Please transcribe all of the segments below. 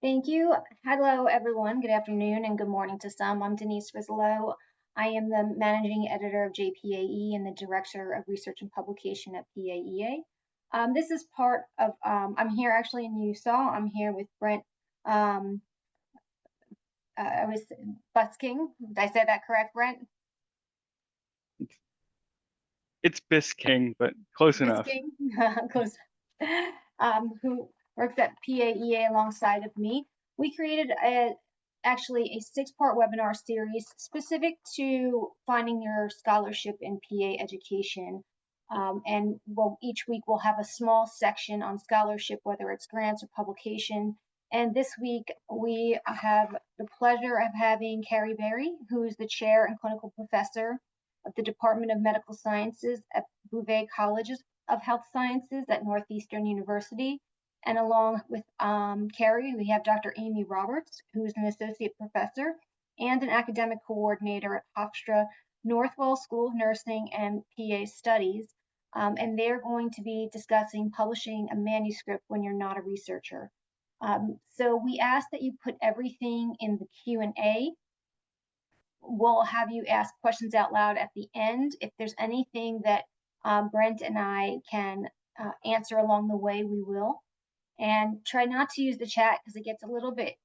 Thank you. Hello, everyone. Good afternoon and good morning to some. I'm Denise Rizzo. I am the managing editor of JPAE and the director of research and publication at PAEA. This is part of, I'm here actually in Utah. I'm here with Brent. Um, I was Busking. Did I say that correct, Brent? It's Bisking, but close enough. Busking, close, who works at PAEA alongside of me. We created actually a six-part webinar series specific to finding your scholarship in PA education. And each week we'll have a small section on scholarship, whether it's grants or publication. And this week we have the pleasure of having Carrie Berry, who is the chair and clinical professor of the Department of Medical Sciences at Bouvet College of Health Sciences at Northeastern University. And along with Carrie, we have Dr. Amy Roberts, who is an associate professor and an academic coordinator at Hofstra Northwell School of Nursing and PA Studies. And they're going to be discussing publishing a manuscript when you're not a researcher. So we ask that you put everything in the Q&A. We'll have you ask questions out loud at the end. If there's anything that Brent and I can answer along the way, we will. And try not to use the chat because it gets a little bit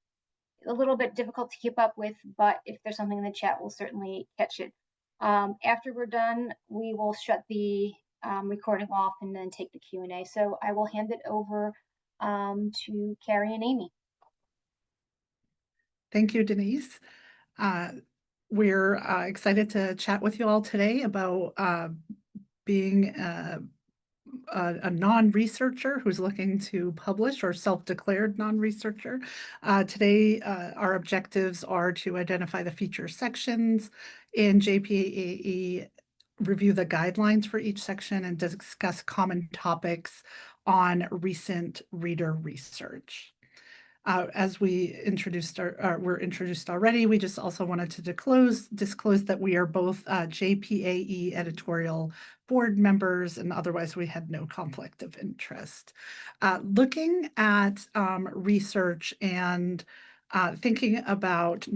difficult to keep up with. But if there's something in the chat, we'll certainly catch it. After we're done, we will shut the recording off and then take the Q&A. So I will hand it over to Carrie and Amy. Thank you, Denise. We're excited to chat with you all today about being a non-researcher who's looking to publish, or self-declared non-researcher. Today, our objectives are to identify the feature sections in JPAE, review the guidelines for each section, and discuss common topics on recent reader research. As we're introduced already, we just also wanted to disclose that we are both JPAE editorial board members, and otherwise we had no conflict of interest. Looking at research and thinking about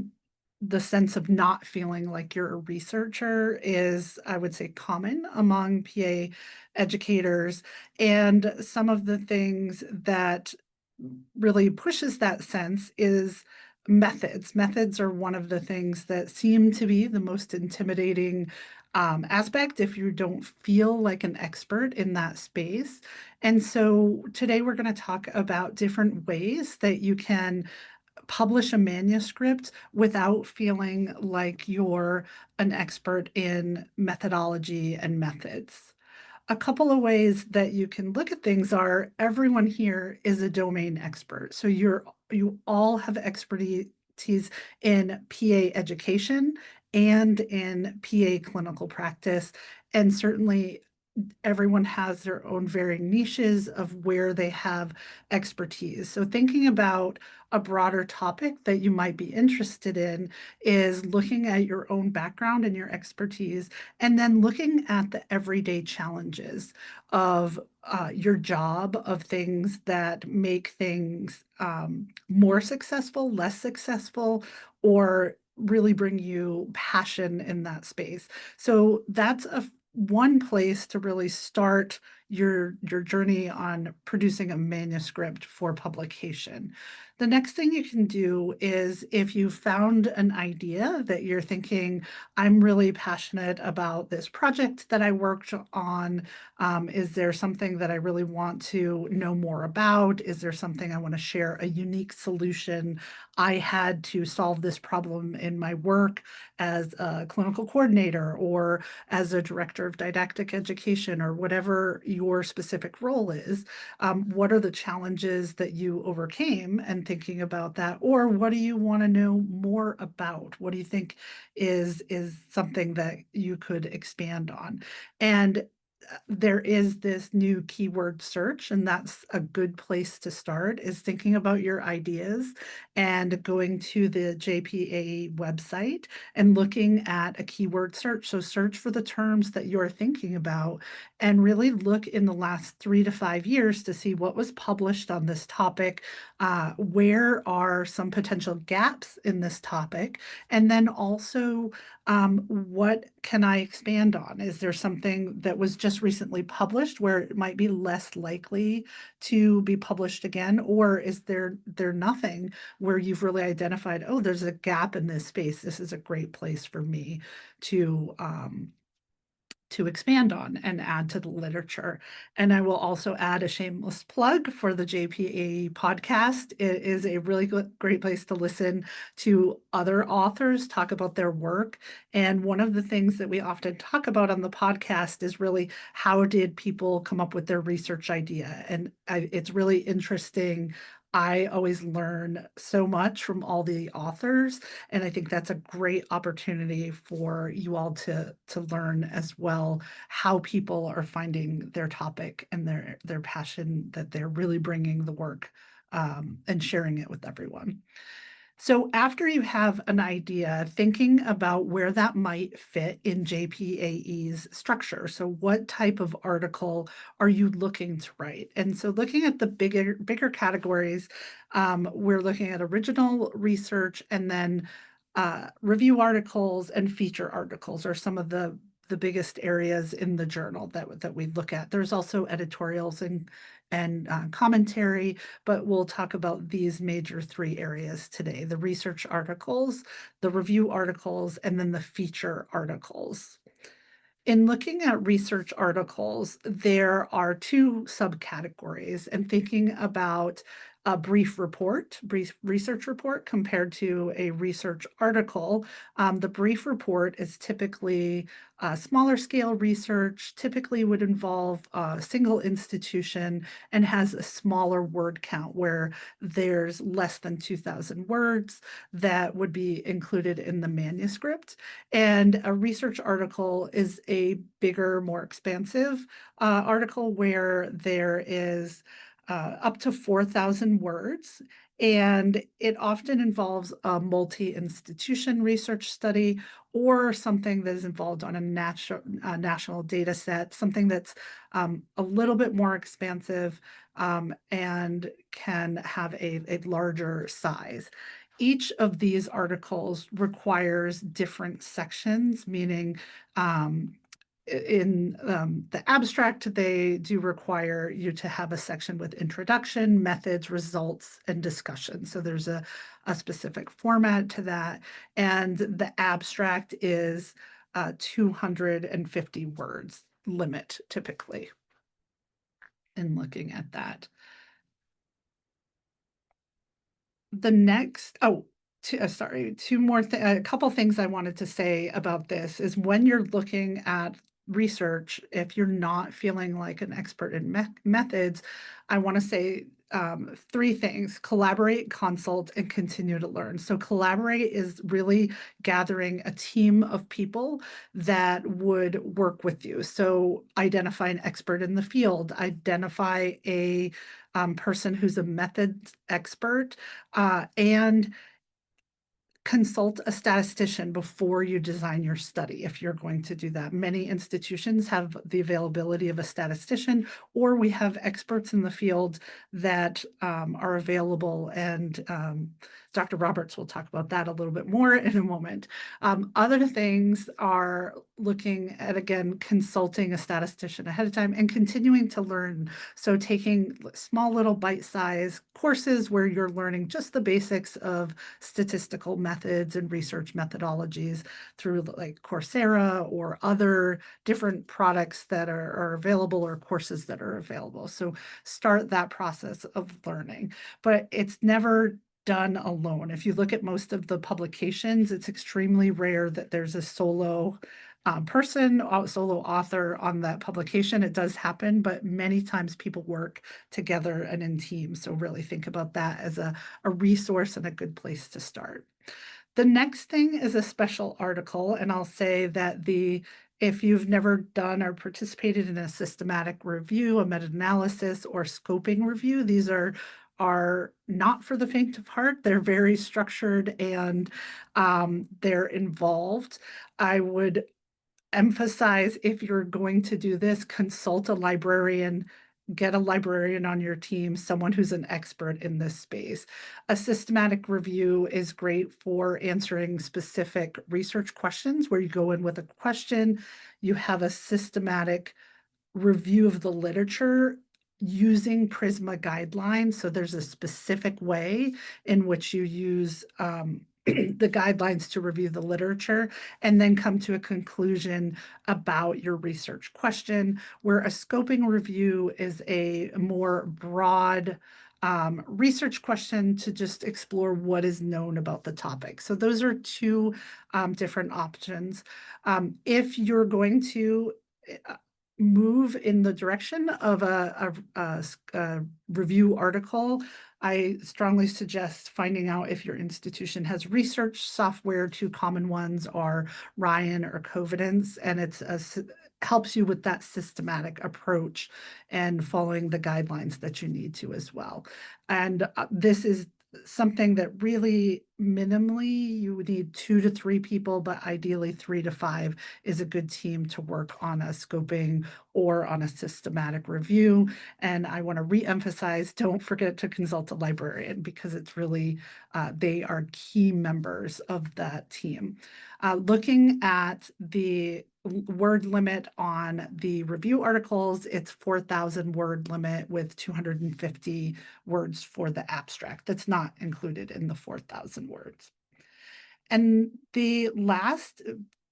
the sense of not feeling like you're a researcher is, I would say, common among PA educators. And some of the things that really pushes that sense is methods. Methods are one of the things that seem to be the most intimidating aspect if you don't feel like an expert in that space. And so today we're going to talk about different ways that you can publish a manuscript without feeling like you're an expert in methodology and methods. A couple of ways that you can look at things are, everyone here is a domain expert. So you all have expertise in PA education and in PA clinical practice. And certainly everyone has their own varying niches of where they have expertise. So thinking about a broader topic that you might be interested in is looking at your own background and your expertise, and then looking at the everyday challenges of your job, of things that make things more successful, less successful, or really bring you passion in that space. So that's one place to really start your journey on producing a manuscript for publication. The next thing you can do is, if you found an idea that you're thinking, I'm really passionate about this project that I worked on, is there something that I really want to know more about? Is there something I want to share, a unique solution I had to solve this problem in my work as a clinical coordinator or as a director of didactic education, or whatever your specific role is? What are the challenges that you overcame, and thinking about that? Or what do you want to know more about? What do you think is something that you could expand on? And there is this new keyword search, and that's a good place to start, is thinking about your ideas and going to the JPAE website and looking at a keyword search. So search for the terms that you're thinking about and really look in the last 3 to 5 years to see what was published on this topic, where are some potential gaps in this topic, and then also what can I expand on? Is there something that was just recently published where it might be less likely to be published again? Or is there nothing where you've really identified, oh, there's a gap in this space. This is a great place for me to expand on and add to the literature. And I will also add a shameless plug for the JPA podcast. It is a really great place to listen to other authors talk about their work. And one of the things that we often talk about on the podcast is really how did people come up with their research idea? And it's really interesting. I always learn so much from all the authors, and I think that's a great opportunity for you all to learn as well how people are finding their topic and their passion, that they're really bringing the work and sharing it with everyone. So after you have an idea, thinking about where that might fit in JPAE's structure. So what type of article are you looking to write? And so looking at the bigger categories, we're looking at original research, and then review articles and feature articles are some of the biggest areas in the journal that we look at. There's also editorials and commentary, but we'll talk about these major 3 areas today: the research articles, the review articles, and then the feature articles. In looking at research articles, there are 2 subcategories, and thinking about a brief research report compared to a research article. The brief report is typically smaller scale research, typically would involve a single institution and has a smaller word count, where there's less than 2,000 words that would be included in the manuscript. And a research article is a bigger, more expansive article where there is up to 4,000 words, and it often involves a multi-institution research study or something that is involved on a national data set, something that's a little bit more expansive and can have a larger size. Each of these articles requires different sections, meaning in the abstract, they do require you to have a section with introduction, methods, results, and discussion. So there's a specific format to that. And the abstract is 250 words limit typically in looking at that. The next, a couple things I wanted to say about this is when you're looking at research, if you're not feeling like an expert in methods, I want to say 3 things: collaborate, consult, and continue to learn. So collaborate is really gathering a team of people that would work with you. So identify an expert in the field, identify a person who's a methods expert, and consult a statistician before you design your study if you're going to do that. Many institutions have the availability of a statistician, or we have experts in the field that are available, and Dr. Roberts will talk about that a little bit more in a moment. Other things are looking at, again, consulting a statistician ahead of time and continuing to learn. So taking small little bite-sized courses where you're learning just the basics of statistical methods and research methodologies through like Coursera or other different products that are available, or courses that are available. So start that process of learning, but it's never done alone. If you look at most of the publications, it's extremely rare that there's a solo solo author on that publication. It does happen, but many times people work together and in teams. So really think about that as a resource and a good place to start. The next thing is a special article, and I'll say that the If you've never done or participated in a systematic review, a meta-analysis, or scoping review, these are not for the faint of heart. They're very structured and they're involved. I would emphasize, if you're going to do this, consult a librarian, get a librarian on your team, someone who's an expert in this space. A systematic review is great for answering specific research questions where you go in with a question, you have a systematic review of the literature using Prisma guidelines. So there's a specific way in which you use the guidelines to review the literature and then come to a conclusion about your research question, where a scoping review is a more broad research question to just explore what is known about the topic. So those are two different options. If you're going to move in the direction of a review article, I strongly suggest finding out if your institution has research software. Two common ones are Ryan or Covidence, and helps you with that systematic approach and following the guidelines that you need to as well. And this is something that really minimally you would need 2 to 3 people, but ideally 3 to 5 is a good team to work on a scoping or on a systematic review. And I want to re-emphasize, don't forget to consult a librarian, because it's really, they are key members of that team. Looking at the word limit on the review articles, it's 4,000 word limit with 250 words for the abstract. That's not included in the 4,000 words. And the last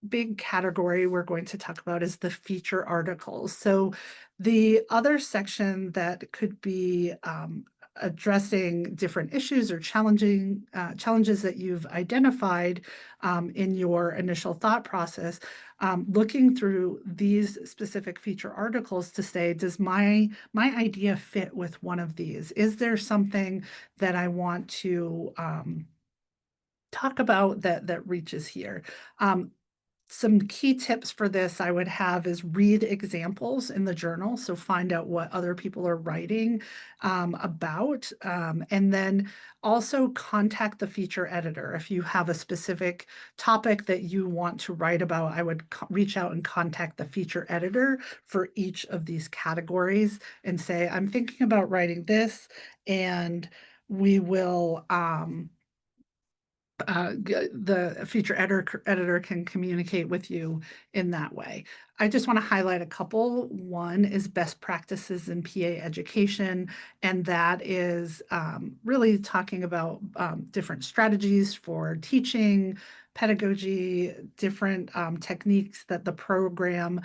big category we're going to talk about is the feature articles. So the other section that could be addressing different issues or challenges that you've identified in your initial thought process, looking through these specific feature articles to say, does my idea fit with one of these? Is there something that I want to talk about that reaches here? Some key tips for this I would have is read examples in the journal. So find out what other people are writing about. And then also contact the feature editor. If you have a specific topic that you want to write about, I would reach out and contact the feature editor for each of these categories and say, I'm thinking about writing this, and we will the feature editor can communicate with you in that way. I just want to highlight a couple. One is best practices in PA education, and that is really talking about different strategies for teaching, pedagogy, different techniques that the program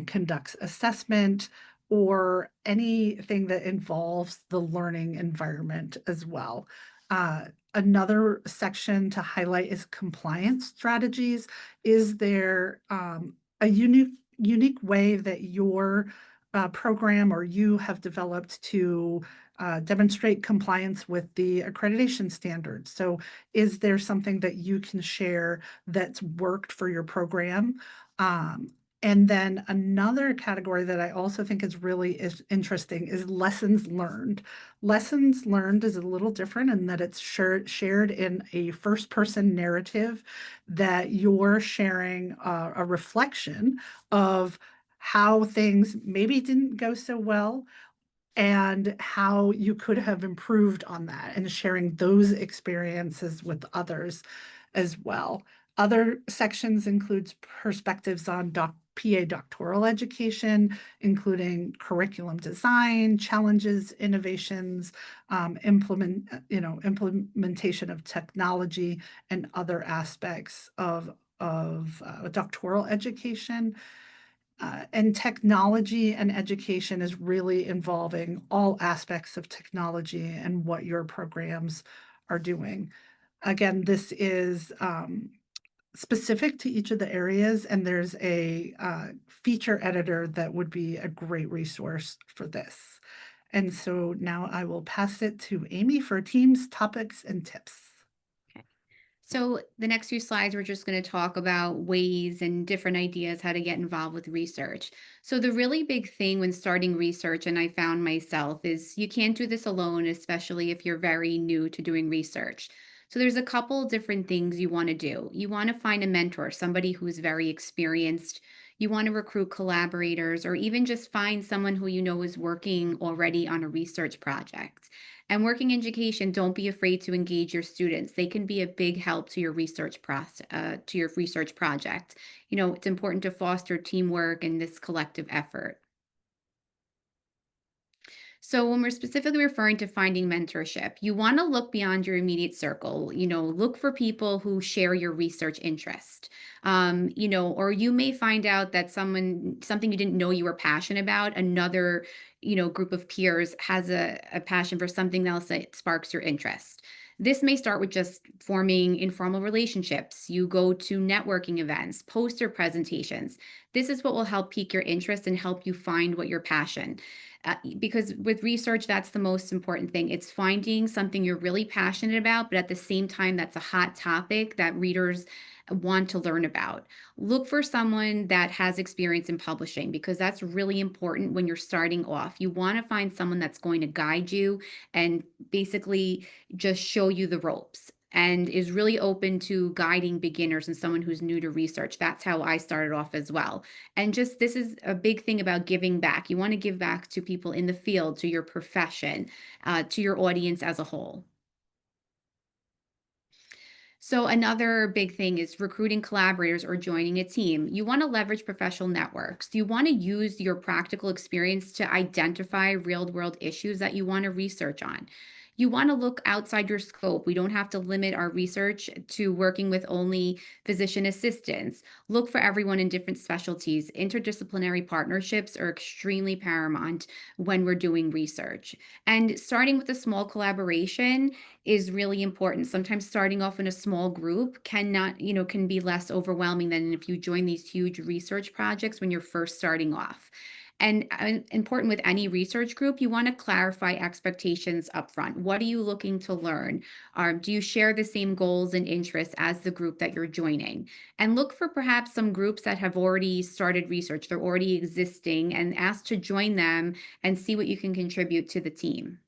conducts assessment, or anything that involves the learning environment as well. Another section to highlight is compliance strategies. Is there a unique way that your program or you have developed to demonstrate compliance with the accreditation standards? So is there something that you can share that's worked for your program? And then another category that I also think is really interesting is lessons learned. Lessons learned is a little different in that it's shared in a first-person narrative, that you're sharing a reflection of how things maybe didn't go so well and how you could have improved on that, and sharing those experiences with others as well. Other sections includes perspectives on PA doctoral education, including curriculum design, challenges, innovations, implementation of technology, and other aspects of doctoral education. And technology and education is really involving all aspects of technology and what your programs are doing. Again, this is specific to each of the areas, and there's a feature editor that would be a great resource for this. And so now I will pass it to Amy for teams, topics, and tips. So, the next few slides, we're just going to talk about ways and different ideas how to get involved with research. So, the really big thing when starting research, and I found myself, is you can't do this alone, especially if you're very new to doing research. So, there's a couple different things you want to do. You want to find a mentor, somebody who's very experienced. You want to recruit collaborators, or even just find someone who you know is working already on a research project. And working education, don't be afraid to engage your students. They can be a big help to your research process, to your research project. It's important to foster teamwork and this collective effort. So, when we're specifically referring to finding mentorship, you want to look beyond your immediate circle. Look for people who share your research interest. Or you may find out that something you didn't know you were passionate about, another, group of peers has a passion for something else that sparks your interest. This may start with just forming informal relationships. You go to networking events, poster presentations. This is what will help pique your interest and help you find what your passion because with research, that's the most important thing. It's finding something you're really passionate about, but at the same time, that's a hot topic that readers want to learn about. Look for someone that has experience in publishing because that's really important when you're starting off. You want to find someone that's going to guide you and basically just show you the ropes and is really open to guiding beginners and someone who's new to research. That's how I started off as well. And just this is a big thing about giving back. You want to give back to people in the field, to your profession, to your audience as a whole. So, another big thing is recruiting collaborators or joining a team. You want to leverage professional networks. You want to use your practical experience to identify real world issues that you want to research on. You want to look outside your scope. We don't have to limit our research to working with only physician assistants. Look for everyone in different specialties. Interdisciplinary partnerships are extremely paramount when we're doing research. And starting with a small collaboration is really important. Sometimes starting off in a small group can be less overwhelming than if you join these huge research projects when you're first starting off. And important with any research group, you want to clarify expectations up front. What are you looking to learn? Do you share the same goals and interests as the group that you're joining? And look for perhaps some groups that have already started research, they're already existing, and ask to join them and see what you can contribute to the team.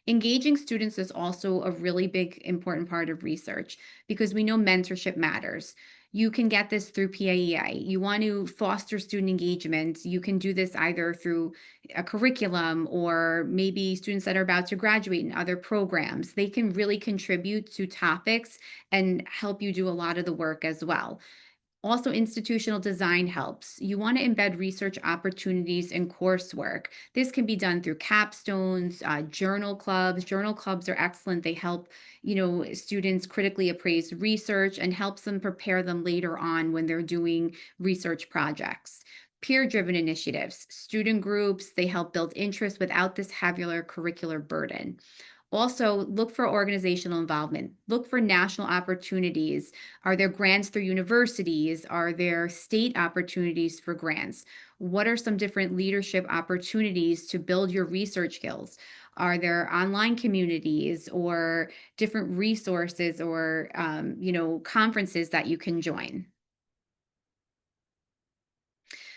Engaging students is also a really big, important part of research because we know mentorship matters. You can get this through PAEA. You want to foster student engagement. You can do this either through a curriculum or maybe students that are about to graduate in other programs. They can really contribute to topics and help you do a lot of the work as well. Also, institutional design helps. You want to embed research opportunities in coursework. This can be done through capstones, journal clubs. Journal clubs are excellent. They help, students critically appraise research and helps them prepare them later on when they're doing research projects. Peer-driven initiatives, student groups, they help build interest without this heavier curricular burden. Also, look for organizational involvement. Look for national opportunities. Are there grants through universities? Are there state opportunities for grants? What are some different leadership opportunities to build your research skills? Are there online communities or different resources or conferences that you can join?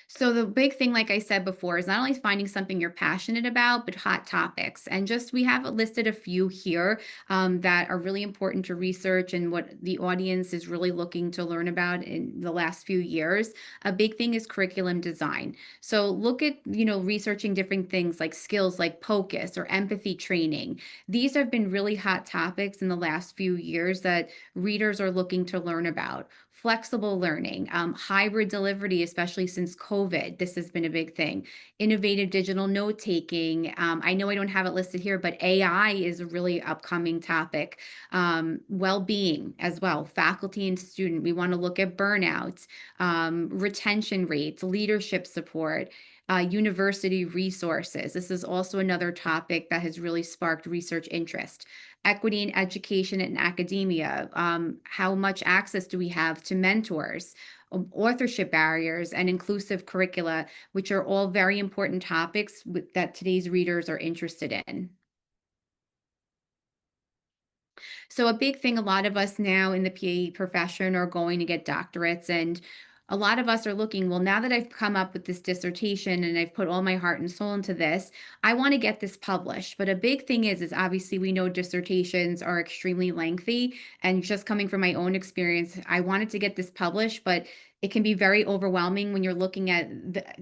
So the big thing, like I said before, is not only finding something you're passionate about, but hot topics. And just we have listed a few here that are really important to research and what the audience is really looking to learn about in the last few years. A big thing is curriculum design. So look at, researching different things like skills like POCUS or empathy training. These have been really hot topics in the last few years that readers are looking to learn about. Flexible learning, hybrid delivery, especially since COVID, this has been a big thing. Innovative digital note taking. I know I don't have it listed here, but AI is a really upcoming topic. Well being as well, faculty and student. We want to look at burnouts, retention rates, leadership support. University resources. This is also another topic that has really sparked research interest. Equity in education and academia. How much access do we have to mentors? Authorship barriers and inclusive curricula, which are all very important topics that today's readers are interested in. So a big thing, a lot of us now in the PA profession are going to get doctorates, and a lot of us are looking, well, now that I've come up with this dissertation and I've put all my heart and soul into this, I want to get this published. But a big thing is obviously we know dissertations are extremely lengthy, and just coming from my own experience, I wanted to get this published, but it can be very overwhelming when you're looking at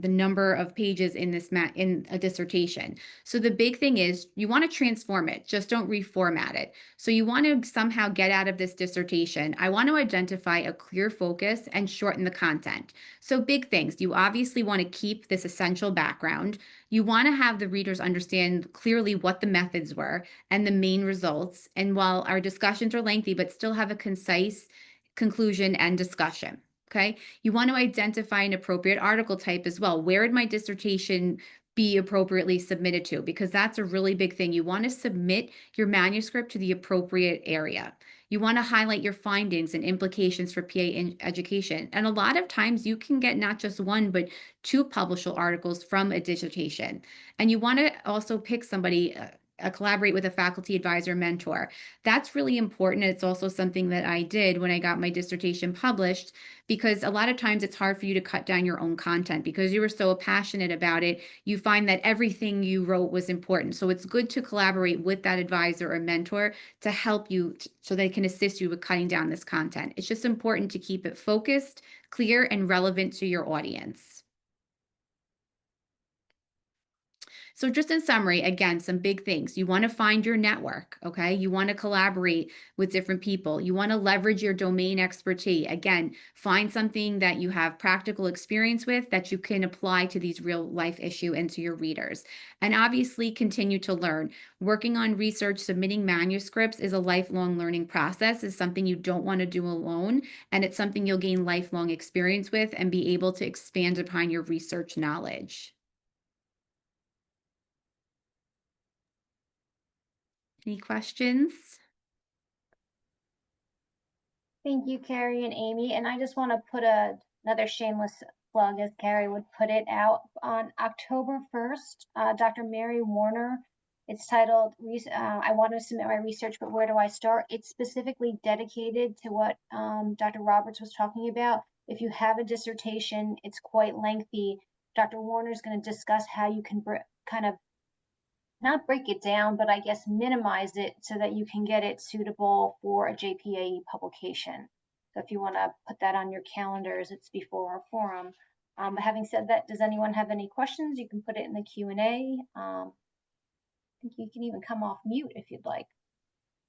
the number of pages in in a dissertation. So the big thing is you want to transform it, just don't reformat it. So you want to somehow get out of this dissertation. I want to identify a clear focus and shorten the content. So big things. You obviously want to keep this essential background. You want to have the readers understand clearly what the methods were and the main results. And while our discussions are lengthy, but still have a concise conclusion and discussion. Okay. You want to identify an appropriate article type as well. Where would my dissertation be appropriately submitted to? Because that's a really big thing. You want to submit your manuscript to the appropriate area. You want to highlight your findings and implications for PA education. And a lot of times you can get not just one, but two publishable articles from a dissertation. And you want to also pick somebody, collaborate with a faculty advisor mentor. That's really important. It's also something that I did when I got my dissertation published, because a lot of times it's hard for you to cut down your own content because you were so passionate about it. You find that everything you wrote was important. So it's good to collaborate with that advisor or mentor to help you so they can assist you with cutting down this content. It's just important to keep it focused, clear, and relevant to your audience. So just in summary, again, some big things. You want to find your network, okay? You want to collaborate with different people. You want to leverage your domain expertise. Again, find something that you have practical experience with that you can apply to these real life issue and to your readers. And obviously continue to learn. Working on research, submitting manuscripts is a lifelong learning process, is something you don't want to do alone. And it's something you'll gain lifelong experience with and be able to expand upon your research knowledge. Any questions? Thank you, Carrie and Amy. And I just want to put another shameless plug, as Carrie would put it, out on October 1st. Dr. Mary Warner. It's titled, I want to submit my research, but where do I start? It's specifically dedicated to what Dr. Roberts was talking about. If you have a dissertation, it's quite lengthy. Dr. Warner is going to discuss how you can kind of not break it down, but I guess minimize it so that you can get it suitable for a JPAE publication. So if you want to put that on your calendars, it's before our forum. But having said that, does anyone have any questions? You can put it in the Q&A. I think you can even come off mute if you'd like.